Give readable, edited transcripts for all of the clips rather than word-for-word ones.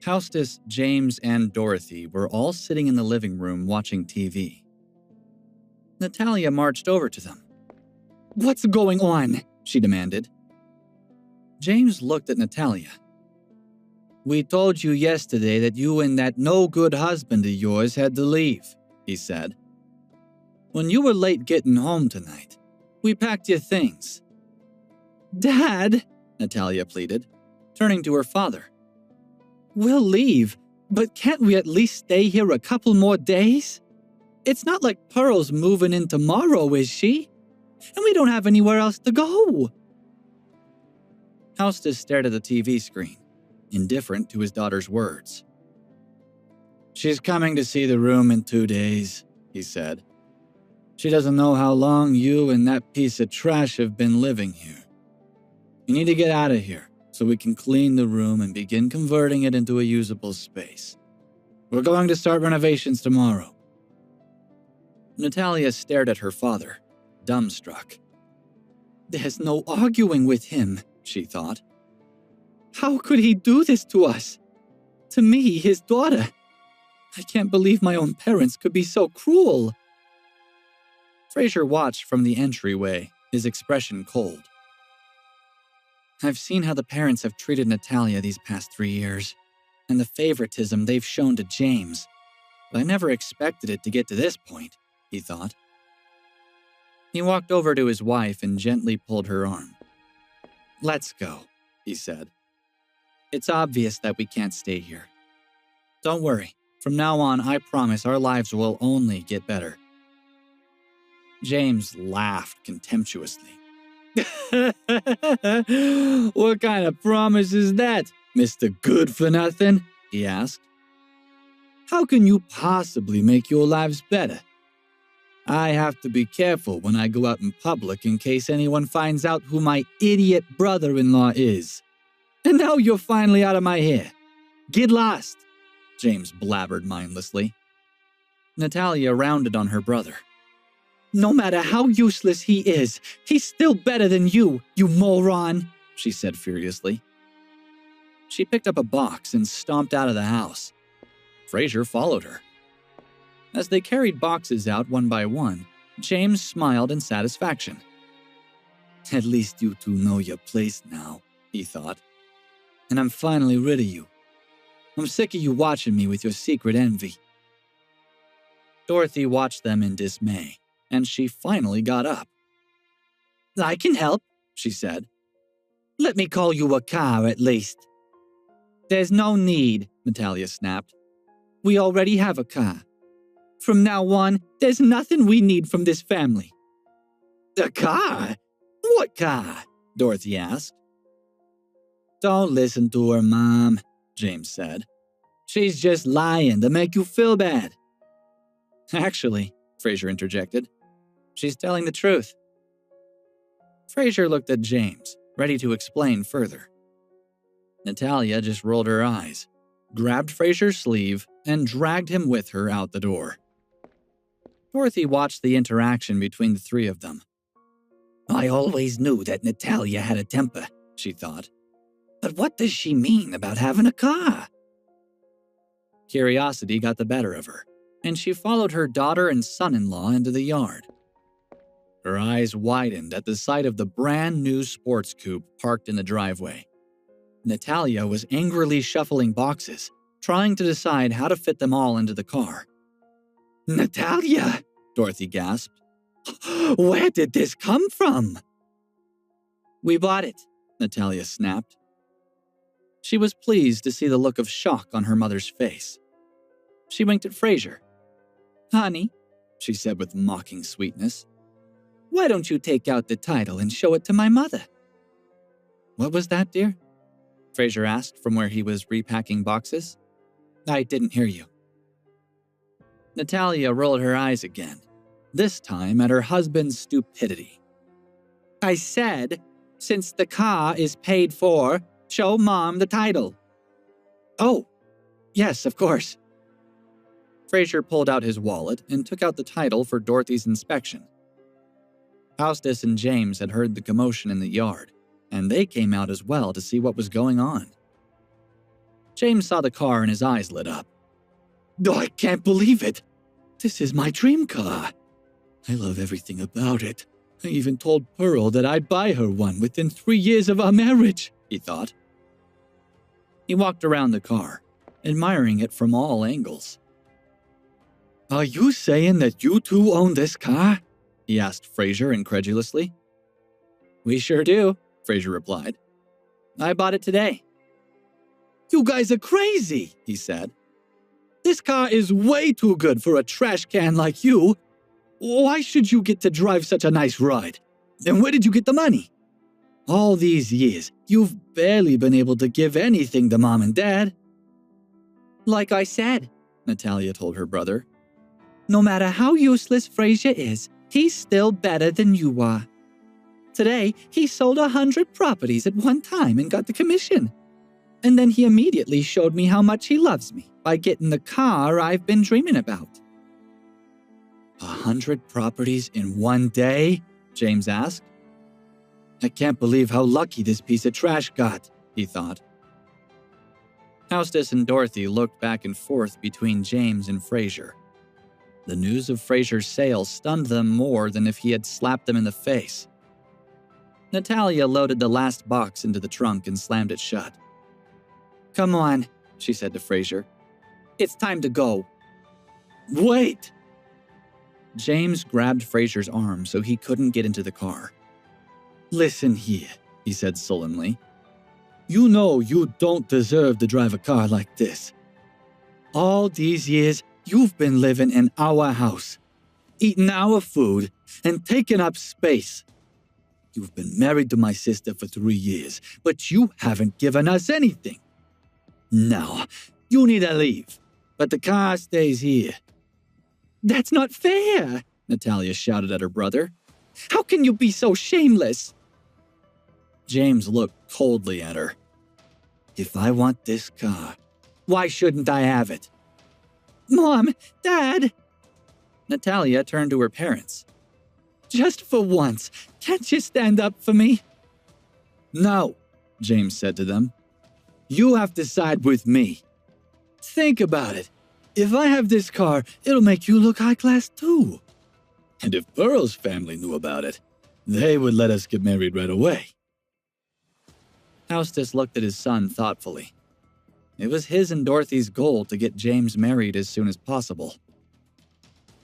Hostess, James, and Dorothy were all sitting in the living room watching TV. Natalia marched over to them. "What's going on?" she demanded. James looked at Natalia. "We told you yesterday that you and that no-good husband of yours had to leave," he said. "When you were late getting home tonight, we packed your things." "Dad," Natalia pleaded, turning to her father. "We'll leave, but can't we at least stay here a couple more days? It's not like Pearl's moving in tomorrow, is she? And we don't have anywhere else to go." Hostess stared at the TV screen, indifferent to his daughter's words. "She's coming to see the room in 2 days," he said. "She doesn't know how long you and that piece of trash have been living here. You need to get out of here so we can clean the room and begin converting it into a usable space. We're going to start renovations tomorrow." Natalia stared at her father, dumbstruck. "There's no arguing with him," she thought. "How could he do this to us? To me, his daughter. I can't believe my own parents could be so cruel." Fraser watched from the entryway, his expression cold. "I've seen how the parents have treated Natalia these past 3 years, and the favoritism they've shown to James, but I never expected it to get to this point," he thought. He walked over to his wife and gently pulled her arm. "Let's go," he said. "It's obvious that we can't stay here. Don't worry, from now on I promise our lives will only get better." James laughed contemptuously. "What kind of promise is that, Mr. Good-for-Nothing?" he asked. "How can you possibly make your lives better? I have to be careful when I go out in public in case anyone finds out who my idiot brother-in-law is. And now you're finally out of my hair. Get lost," James blabbered mindlessly. Natalia rounded on her brother. "No matter how useless he is, he's still better than you moron," she said furiously. She picked up a box and stomped out of the house. Fraser followed her. As they carried boxes out one by one, James smiled in satisfaction. "At least you two know your place now," he thought. "And I'm finally rid of you. I'm sick of you watching me with your secret envy." Dorothy watched them in dismay, and she finally got up. "I can help," she said. "Let me call you a car at least." "There's no need," Natalia snapped. "We already have a car. From now on, there's nothing we need from this family." "A car? What car?" Dorothy asked. "Don't listen to her, Mom," James said. "She's just lying to make you feel bad." "Actually," Fraser interjected, "she's telling the truth." Fraser looked at James, ready to explain further. Natalia just rolled her eyes, grabbed Fraser's sleeve, and dragged him with her out the door. Dorothy watched the interaction between the three of them. "I always knew that Natalia had a temper," she thought. "But what does she mean about having a car?" Curiosity got the better of her, and she followed her daughter and son-in-law into the yard. Her eyes widened at the sight of the brand new sports coupe parked in the driveway. Natalia was angrily shuffling boxes, trying to decide how to fit them all into the car. "Natalia!" Dorothy gasped. "Where did this come from?" "We bought it," Natalia snapped. She was pleased to see the look of shock on her mother's face. She winked at Fraser. "Honey," she said with mocking sweetness, "why don't you take out the title and show it to my mother?" "What was that, dear?" Fraser asked from where he was repacking boxes. "I didn't hear you." Natalia rolled her eyes again, this time at her husband's stupidity. "I said, since the car is paid for, show Mom the title." "Oh, yes, of course." Fraser pulled out his wallet and took out the title for Dorothy's inspection. Hostess and James had heard the commotion in the yard, and they came out as well to see what was going on. James saw the car and his eyes lit up. "Oh, I can't believe it! This is my dream car. I love everything about it. I even told Pearl that I'd buy her one within 3 years of our marriage," he thought. He walked around the car, admiring it from all angles. "Are you saying that you two own this car?" he asked Fraser incredulously. "We sure do," Fraser replied. "I bought it today." "You guys are crazy," he said. "This car is way too good for a trash can like you. Why should you get to drive such a nice ride? And where did you get the money? All these years, you've barely been able to give anything to Mom and Dad." "Like I said," Natalia told her brother, "no matter how useless Fraser is, he's still better than you are. Today, he sold 100 properties at one time and got the commission. And then he immediately showed me how much he loves me by getting the car I've been dreaming about." 100 properties in one day? James asked. "I can't believe how lucky this piece of trash got," he thought. Hostess and Dorothy looked back and forth between James and Fraser. The news of Fraser's sale stunned them more than if he had slapped them in the face. Natalia loaded the last box into the trunk and slammed it shut. "Come on," she said to Fraser. "It's time to go." "Wait!" James grabbed Fraser's arm so he couldn't get into the car. "Listen here," he said sullenly. "You know you don't deserve to drive a car like this. All these years, you've been living in our house, eating our food, and taking up space. You've been married to my sister for 3 years, but you haven't given us anything. Now, you need to leave, but the car stays here." "That's not fair," Natalia shouted at her brother. "How can you be so shameless?" James looked coldly at her. "If I want this car, why shouldn't I have it?" "Mom, Dad!" Natalia turned to her parents. "Just for once, can't you stand up for me?" "No," James said to them. "You have to side with me. Think about it. If I have this car, it'll make you look high class too. And if Pearl's family knew about it, they would let us get married right away." Hostess looked at his son thoughtfully. It was his and Dorothy's goal to get James married as soon as possible.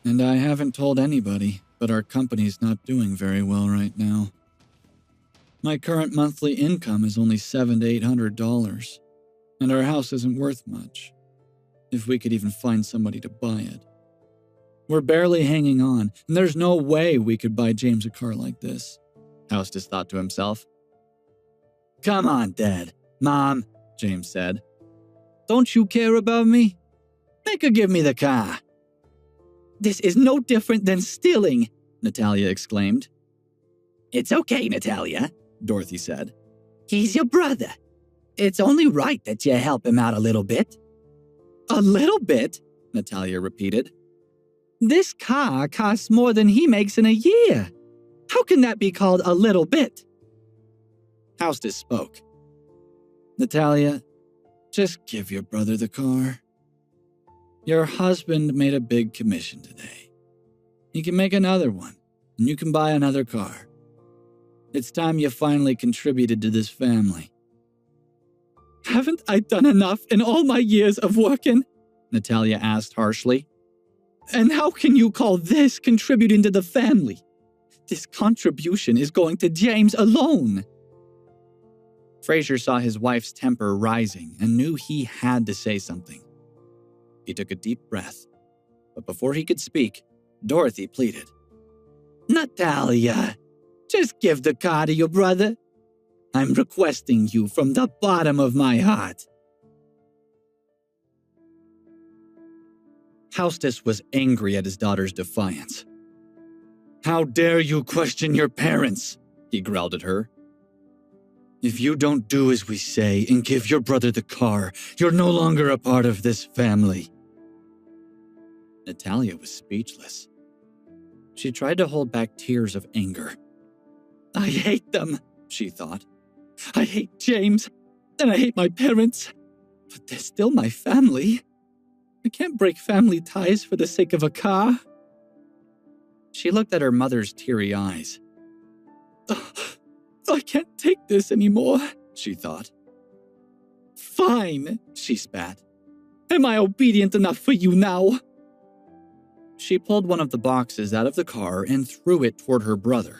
"And I haven't told anybody, but our company's not doing very well right now. My current monthly income is only $700 to $800, and our house isn't worth much, if we could even find somebody to buy it. We're barely hanging on, and there's no way we could buy James a car like this," Hostess thought to himself. "Come on, Dad, Mom," James said. "Don't you care about me? Make her give me the car." "This is no different than stealing," Natalia exclaimed. "It's okay, Natalia," Dorothy said. "He's your brother. It's only right that you help him out a little bit." "A little bit?" Natalia repeated. "This car costs more than he makes in a year. How can that be called a little bit?" Hostess spoke. "Natalia, just give your brother the car. Your husband made a big commission today. He can make another one, and you can buy another car. It's time you finally contributed to this family." "Haven't I done enough in all my years of working?" Natalia asked harshly. "And how can you call this contributing to the family? This contribution is going to James alone." Fraser saw his wife's temper rising and knew he had to say something. He took a deep breath, but before he could speak, Dorothy pleaded. "Natalia, just give the car to your brother. I'm requesting you from the bottom of my heart." Hostess was angry at his daughter's defiance. "How dare you question your parents?" he growled at her. "If you don't do as we say and give your brother the car, you're no longer a part of this family." Natalia was speechless. She tried to hold back tears of anger. "I hate them," she thought. "I hate James, and I hate my parents. But they're still my family. I can't break family ties for the sake of a car. She looked at her mother's teary eyes. I can't take this anymore, she thought. Fine, she spat. Am I obedient enough for you now? She pulled one of the boxes out of the car and threw it toward her brother.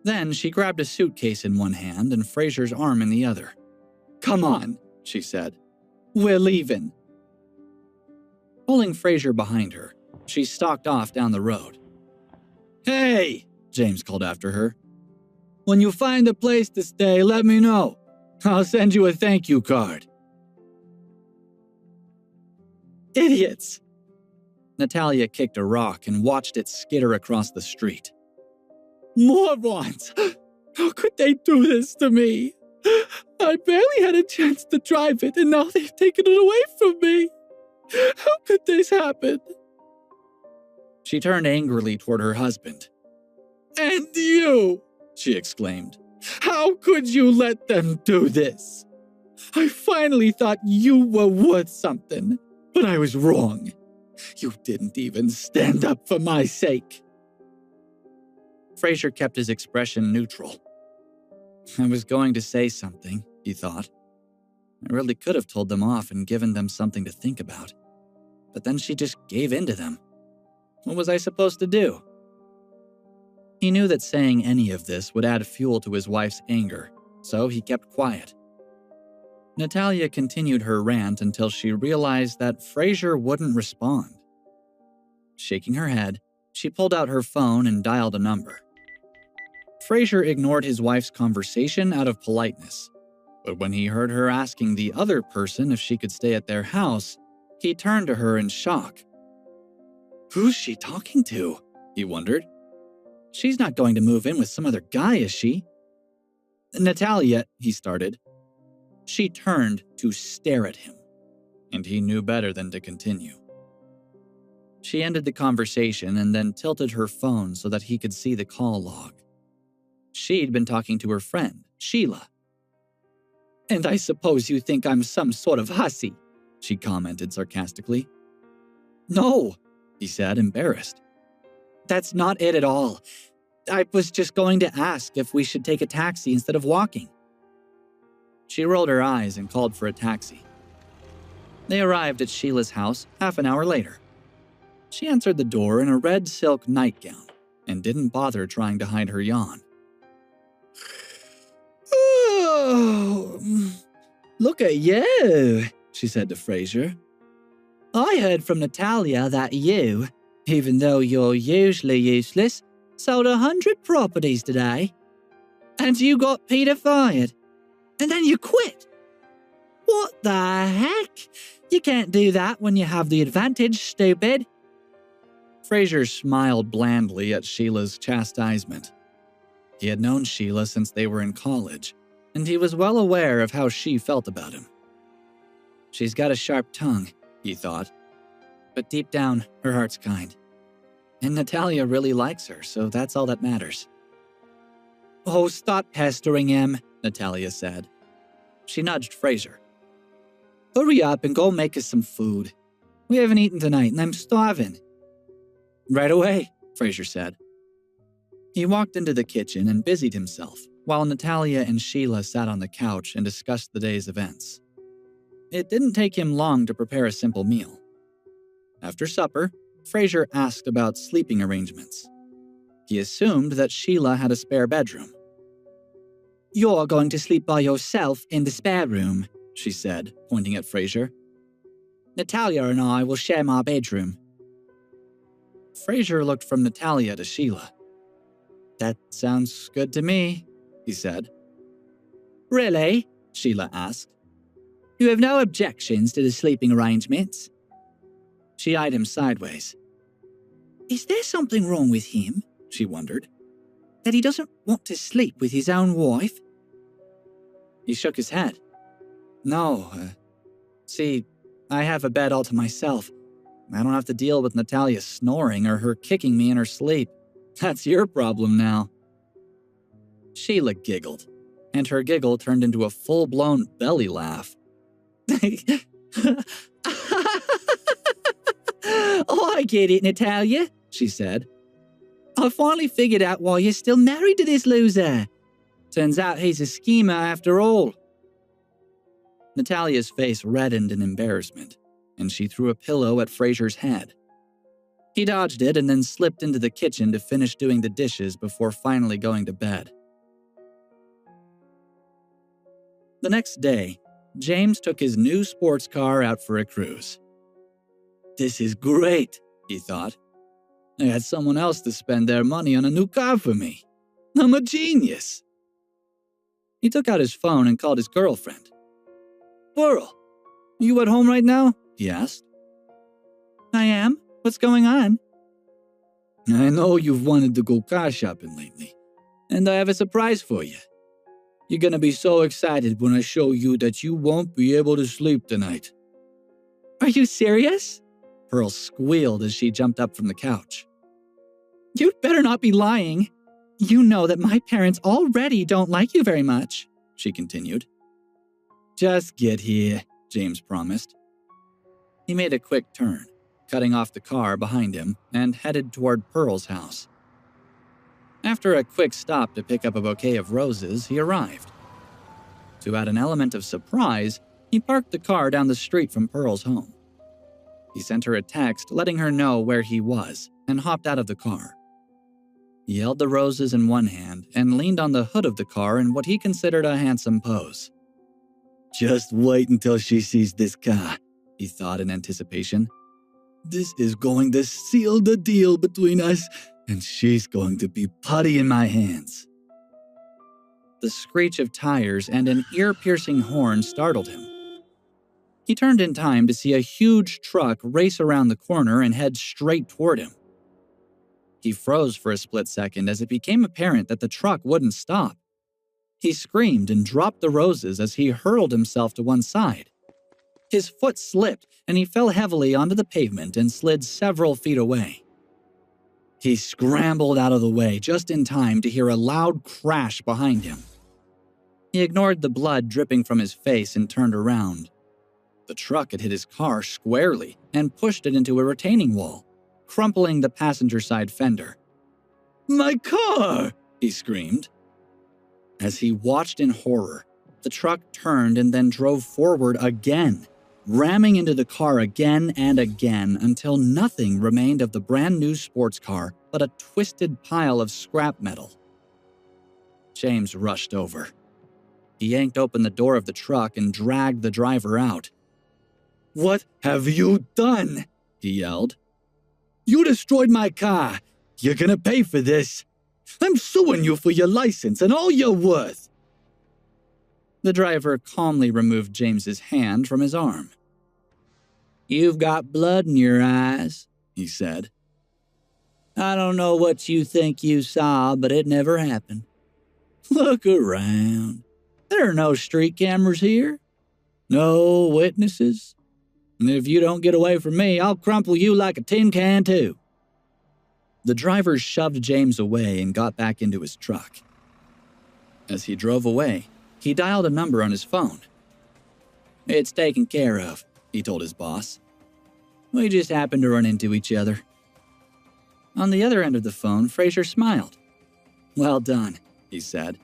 Then she grabbed a suitcase in one hand and Fraser's arm in the other. Come on, she said. We're leaving. Pulling Fraser behind her, she stalked off down the road. Hey, James called after her. When you find a place to stay, let me know. I'll send you a thank you card. Idiots! Natalia kicked a rock and watched it skitter across the street. Morons! How could they do this to me? I barely had a chance to drive it, and now they've taken it away from me. How could this happen? She turned angrily toward her husband. And you! She exclaimed. How could you let them do this? I finally thought you were worth something, but I was wrong. You didn't even stand up for my sake. Fraser kept his expression neutral. I was going to say something, he thought. I really could have told them off and given them something to think about. But then she just gave in to them. What was I supposed to do? He knew that saying any of this would add fuel to his wife's anger, so he kept quiet. Natalia continued her rant until she realized that Fraser wouldn't respond. Shaking her head, she pulled out her phone and dialed a number. Fraser ignored his wife's conversation out of politeness, but when he heard her asking the other person if she could stay at their house, he turned to her in shock. Who's she talking to? He wondered. She's not going to move in with some other guy, is she? Natalia, he started. She turned to stare at him, and he knew better than to continue. She ended the conversation and then tilted her phone so that he could see the call log. She'd been talking to her friend, Sheila. And I suppose you think I'm some sort of hussy, she commented sarcastically. No, he said, embarrassed. That's not it at all. I was just going to ask if we should take a taxi instead of walking. She rolled her eyes and called for a taxi. They arrived at Sheila's house half an hour later. She answered the door in a red silk nightgown and didn't bother trying to hide her yawn. Oh, look at you, she said to Fraser. I heard from Natalia that you, even though you're usually useless, sold 100 properties today. And you got Peter fired. And then you quit. What the heck? You can't do that when you have the advantage, stupid. Fraser smiled blandly at Sheila's chastisement. He had known Sheila since they were in college, and he was well aware of how she felt about him. She's got a sharp tongue, he thought, but deep down, her heart's kind. And Natalia really likes her, so that's all that matters. Oh, stop pestering him, Natalia said. She nudged Fraser. Hurry up and go make us some food. We haven't eaten tonight, and I'm starving. Right away, Fraser said. He walked into the kitchen and busied himself, while Natalia and Sheila sat on the couch and discussed the day's events. It didn't take him long to prepare a simple meal. After supper, Fraser asked about sleeping arrangements. He assumed that Sheila had a spare bedroom. You're going to sleep by yourself in the spare room, she said, pointing at Fraser. Natalia and I will share my bedroom. Fraser looked from Natalia to Sheila. That sounds good to me, he said. Really? Sheila asked. You have no objections to the sleeping arrangements? She eyed him sideways. Is there something wrong with him? She wondered. That he doesn't want to sleep with his own wife? He shook his head. No, see, I have a bed all to myself. I don't have to deal with Natalia snoring or her kicking me in her sleep. That's your problem now. Sheila giggled, and her giggle turned into a full-blown belly laugh. Oh, I get it, Natalia, she said. I finally figured out why you're still married to this loser. Turns out he's a schemer after all. Natalia's face reddened in embarrassment, and she threw a pillow at Fraser's head. He dodged it and then slipped into the kitchen to finish doing the dishes before finally going to bed. The next day, James took his new sports car out for a cruise. This is great, he thought. I had someone else to spend their money on a new car for me. I'm a genius. He took out his phone and called his girlfriend. Pearl, are you at home right now? He asked. I am. What's going on? I know you've wanted to go car shopping lately, and I have a surprise for you. You're gonna be so excited when I show you that you won't be able to sleep tonight. Are you serious? Pearl squealed as she jumped up from the couch. You'd better not be lying. You know that my parents already don't like you very much, she continued. Just get here, James promised. He made a quick turn, cutting off the car behind him, and headed toward Pearl's house. After a quick stop to pick up a bouquet of roses, he arrived. To add an element of surprise, he parked the car down the street from Pearl's home. He sent her a text letting her know where he was and hopped out of the car. He held the roses in one hand and leaned on the hood of the car in what he considered a handsome pose. Just wait until she sees this car, he thought in anticipation. This is going to seal the deal between us, and she's going to be putty in my hands. The screech of tires and an ear-piercing horn startled him. He turned in time to see a huge truck race around the corner and head straight toward him. He froze for a split second as it became apparent that the truck wouldn't stop. He screamed and dropped the roses as he hurled himself to one side. His foot slipped and he fell heavily onto the pavement and slid several feet away. He scrambled out of the way just in time to hear a loud crash behind him. He ignored the blood dripping from his face and turned around. The truck had hit his car squarely and pushed it into a retaining wall, crumpling the passenger side fender. "My car!" he screamed. As he watched in horror, the truck turned and then drove forward again, ramming into the car again and again until nothing remained of the brand new sports car but a twisted pile of scrap metal. James rushed over. He yanked open the door of the truck and dragged the driver out. "What have you done?" he yelled. "You destroyed my car. You're gonna pay for this. I'm suing you for your license and all you're worth." The driver calmly removed James's hand from his arm. "You've got blood in your eyes," he said. "I don't know what you think you saw, but it never happened. Look around. There are no street cameras here. No witnesses. And if you don't get away from me, I'll crumple you like a tin can too." The driver shoved James away and got back into his truck. As he drove away, he dialed a number on his phone. "It's taken care of," he told his boss. "We just happened to run into each other." On the other end of the phone, Fraser smiled. "Well done," he said.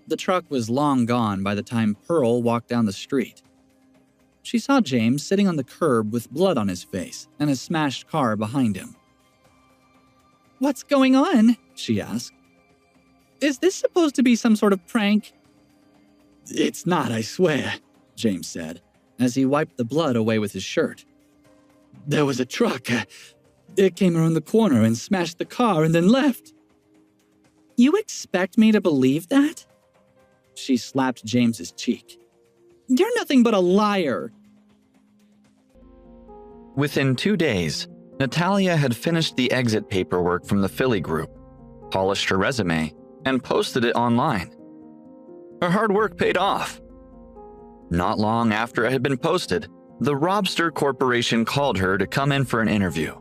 The truck was long gone by the time Pearl walked down the street. She saw James sitting on the curb with blood on his face and a smashed car behind him. "What's going on?" she asked. "Is this supposed to be some sort of prank?" "It's not, I swear," James said, as he wiped the blood away with his shirt. "There was a truck. It came around the corner and smashed the car and then left." "You expect me to believe that?" She slapped James's cheek. "You're nothing but a liar." Within 2 days, Natalia had finished the exit paperwork from the Philly group, polished her resume, and posted it online. Her hard work paid off. Not long after it had been posted, the Robster Corporation called her to come in for an interview.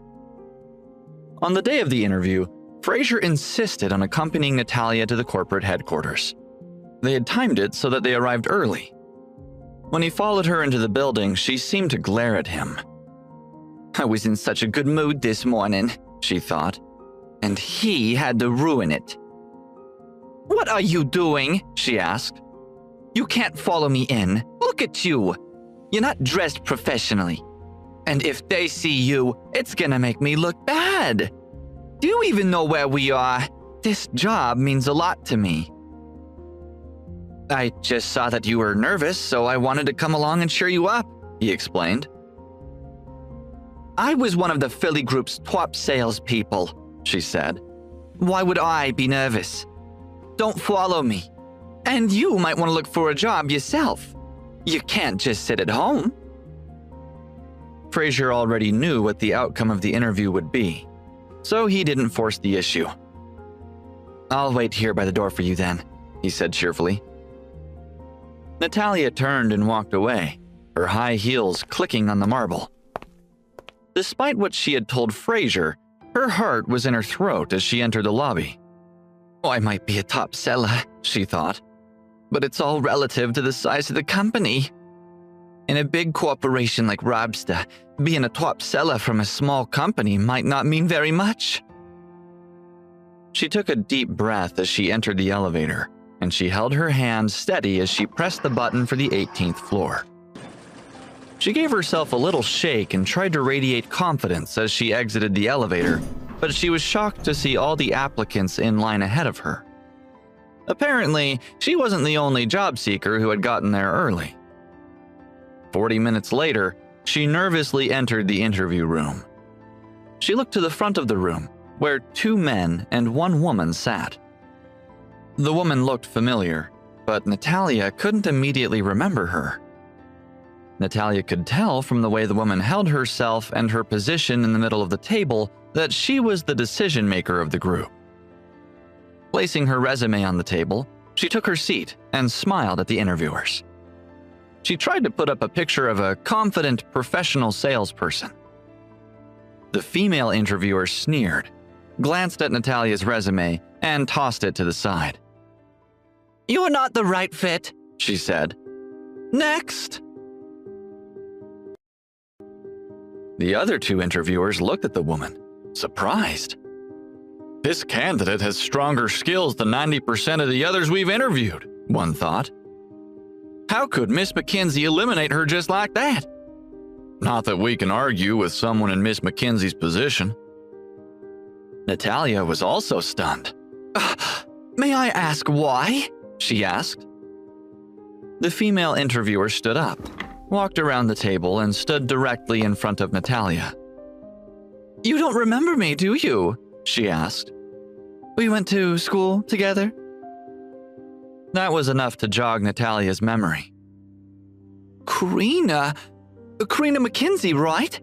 On the day of the interview, Fraser insisted on accompanying Natalia to the corporate headquarters. They had timed it so that they arrived early. When he followed her into the building, she seemed to glare at him. I was in such a good mood this morning, she thought, and he had to ruin it. What are you doing? She asked. You can't follow me in. Look at you. You're not dressed professionally. And if they see you, it's gonna make me look bad. Do you even know where we are? This job means a lot to me. I just saw that you were nervous, so I wanted to come along and cheer you up, he explained. I was one of the Philly group's top salespeople, she said. Why would I be nervous? Don't follow me. And you might want to look for a job yourself. You can't just sit at home. Fraser already knew what the outcome of the interview would be, so he didn't force the issue. I'll wait here by the door for you then, he said cheerfully. Natalia turned and walked away, her high heels clicking on the marble. Despite what she had told Fraser, her heart was in her throat as she entered the lobby. Oh, I might be a top seller, she thought, but it's all relative to the size of the company. In a big corporation like Robster, being a top seller from a small company might not mean very much. She took a deep breath as she entered the elevator, and she held her hand steady as she pressed the button for the 18th floor. She gave herself a little shake and tried to radiate confidence as she exited the elevator, but she was shocked to see all the applicants in line ahead of her. Apparently, she wasn't the only job seeker who had gotten there early. 40 minutes later, she nervously entered the interview room. She looked to the front of the room, where 2 men and 1 woman sat. The woman looked familiar, but Natalia couldn't immediately remember her. Natalia could tell from the way the woman held herself and her position in the middle of the table that she was the decision maker of the group. Placing her resume on the table, she took her seat and smiled at the interviewers. She tried to put up a picture of a confident, professional salesperson. The female interviewer sneered, glanced at Natalia's resume, and tossed it to the side. "You're not the right fit," she said. "Next." The other 2 interviewers looked at the woman, surprised. This candidate has stronger skills than 90% of the others we've interviewed, one thought. How could Miss McKenzie eliminate her just like that? Not that we can argue with someone in Miss McKenzie's position. Natalia was also stunned. May I ask why? She asked. The female interviewer stood up, walked around the table, and stood directly in front of Natalia. You don't remember me, do you? She asked. We went to school together? That was enough to jog Natalia's memory. Karina McKenzie, right?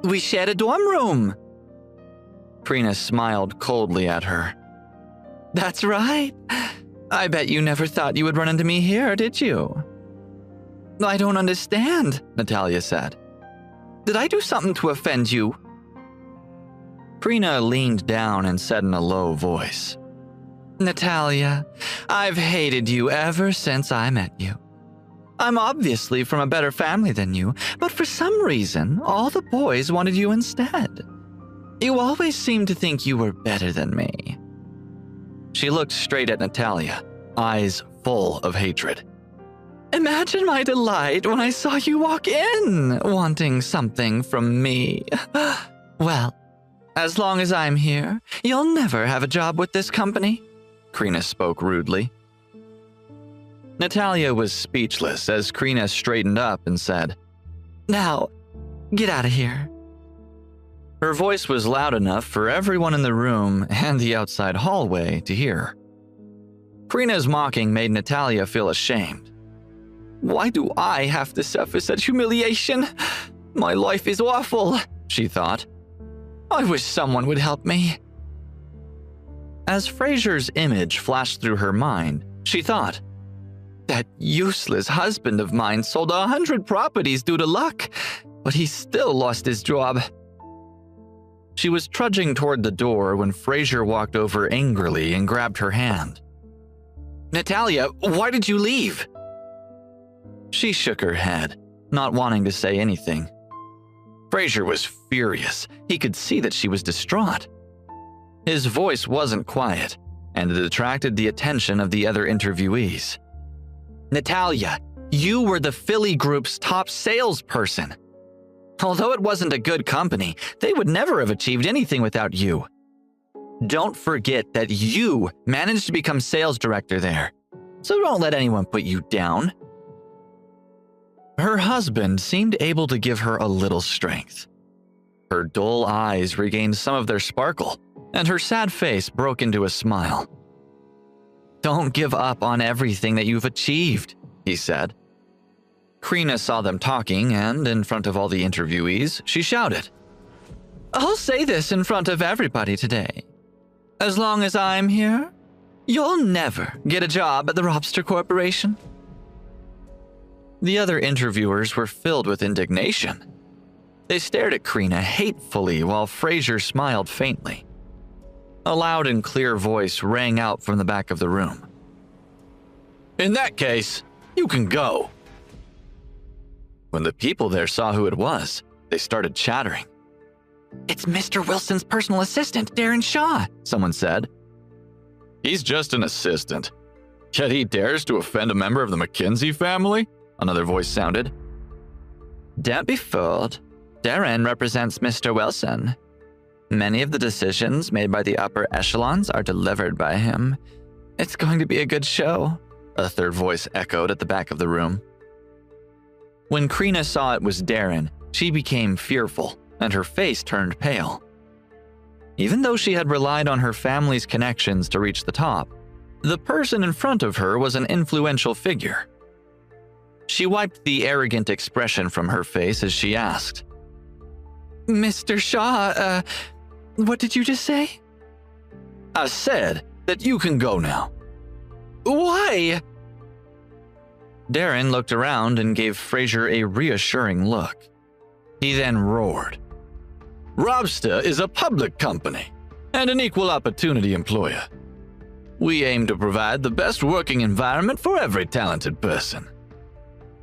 We shared a dorm room. Karina smiled coldly at her. That's right. I bet you never thought you would run into me here, did you? I don't understand, Natalia said. Did I do something to offend you? Karina leaned down and said in a low voice, Natalia, I've hated you ever since I met you. I'm obviously from a better family than you, but for some reason, all the boys wanted you instead. You always seemed to think you were better than me. She looked straight at Natalia, eyes full of hatred. Imagine my delight when I saw you walk in, wanting something from me. Well, as long as I'm here, you'll never have a job with this company. Karina spoke rudely. Natalia was speechless as Karina straightened up and said, Now, get out of here. Her voice was loud enough for everyone in the room and the outside hallway to hear. Karina's mocking made Natalia feel ashamed. Why do I have to suffer such humiliation? My life is awful, she thought. I wish someone would help me. As Fraser's image flashed through her mind, she thought, that useless husband of mine sold 100 properties due to luck, but he still lost his job. She was trudging toward the door when Fraser walked over angrily and grabbed her hand. Natalia, why did you leave? She shook her head, not wanting to say anything. Fraser was furious. He could see that she was distraught. His voice wasn't quiet, and it attracted the attention of the other interviewees. Natalia, you were the Philly Group's top salesperson. Although it wasn't a good company, they would never have achieved anything without you. Don't forget that you managed to become sales director there, so don't let anyone put you down. Her husband seemed able to give her a little strength. Her dull eyes regained some of their sparkle, and her sad face broke into a smile. Don't give up on everything that you've achieved, he said. Krina saw them talking, and in front of all the interviewees, she shouted, I'll say this in front of everybody today. As long as I'm here, you'll never get a job at the Robster Corporation. The other interviewers were filled with indignation. They stared at Krina hatefully while Fraser smiled faintly. A loud and clear voice rang out from the back of the room. In that case, you can go. When the people there saw who it was, they started chattering. It's Mr. Wilson's personal assistant, Darren Shaw, someone said. He's just an assistant. Yet he dares to offend a member of the McKinsey family? Another voice sounded. Don't be fooled. Darren represents Mr. Wilson. Many of the decisions made by the upper echelons are delivered by him. It's going to be a good show, a third voice echoed at the back of the room. When Krina saw it was Darren, she became fearful, and her face turned pale. Even though she had relied on her family's connections to reach the top, the person in front of her was an influential figure. She wiped the arrogant expression from her face as she asked, Mr. Shaw, what did you just say? I said that you can go now. Why? Darren looked around and gave Fraser a reassuring look. He then roared. Robster is a public company and an equal opportunity employer. We aim to provide the best working environment for every talented person.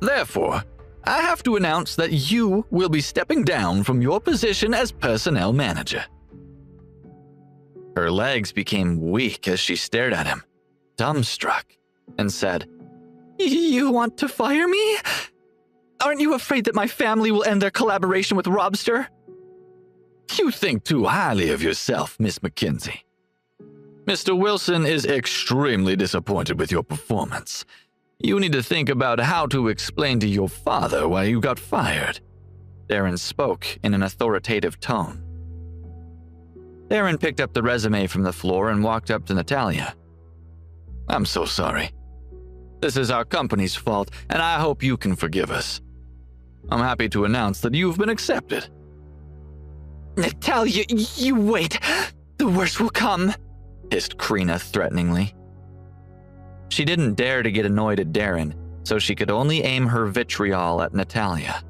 Therefore, I have to announce that you will be stepping down from your position as personnel manager. Her legs became weak as she stared at him, dumbstruck, and said, You want to fire me? Aren't you afraid that my family will end their collaboration with Robster? You think too highly of yourself, Miss McKinsey. Mr. Wilson is extremely disappointed with your performance. You need to think about how to explain to your father why you got fired. Darren spoke in an authoritative tone. Darren picked up the resume from the floor and walked up to Natalia. I'm so sorry. This is our company's fault, and I hope you can forgive us. I'm happy to announce that you've been accepted. Natalia, you wait. The worst will come, hissed Krina threateningly. She didn't dare to get annoyed at Darren, so she could only aim her vitriol at Natalia.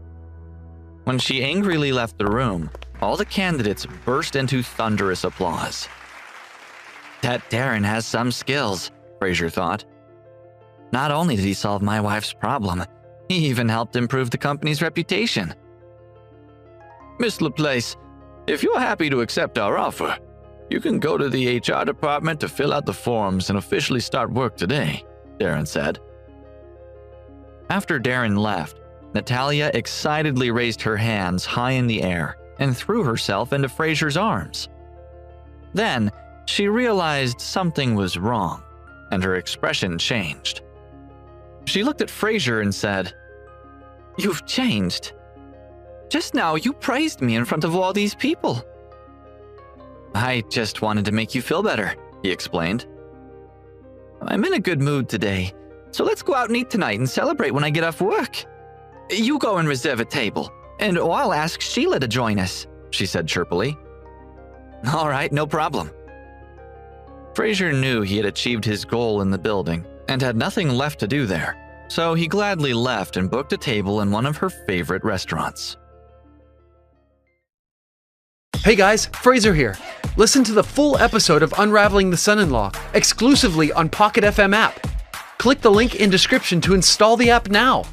When she angrily left the room, all the candidates burst into thunderous applause. That Darren has some skills, Fraser thought. Not only did he solve my wife's problem, he even helped improve the company's reputation. Miss Laplace, if you're happy to accept our offer, you can go to the HR department to fill out the forms and officially start work today, Darren said. After Darren left, Natalia excitedly raised her hands high in the air and threw herself into Fraser's arms. Then, she realized something was wrong, and her expression changed. She looked at Fraser and said, You've changed. Just now you praised me in front of all these people. I just wanted to make you feel better, he explained. I'm in a good mood today, so let's go out and eat tonight and celebrate when I get off work. You go and reserve a table, and I'll ask Sheila to join us, she said chirpily. All right, no problem. Fraser knew he had achieved his goal in the building and had nothing left to do there, so he gladly left and booked a table in one of her favorite restaurants. Hey guys, Fraser here. Listen to the full episode of Unraveling the Son-in-Law exclusively on Pocket FM app. Click the link in description to install the app now.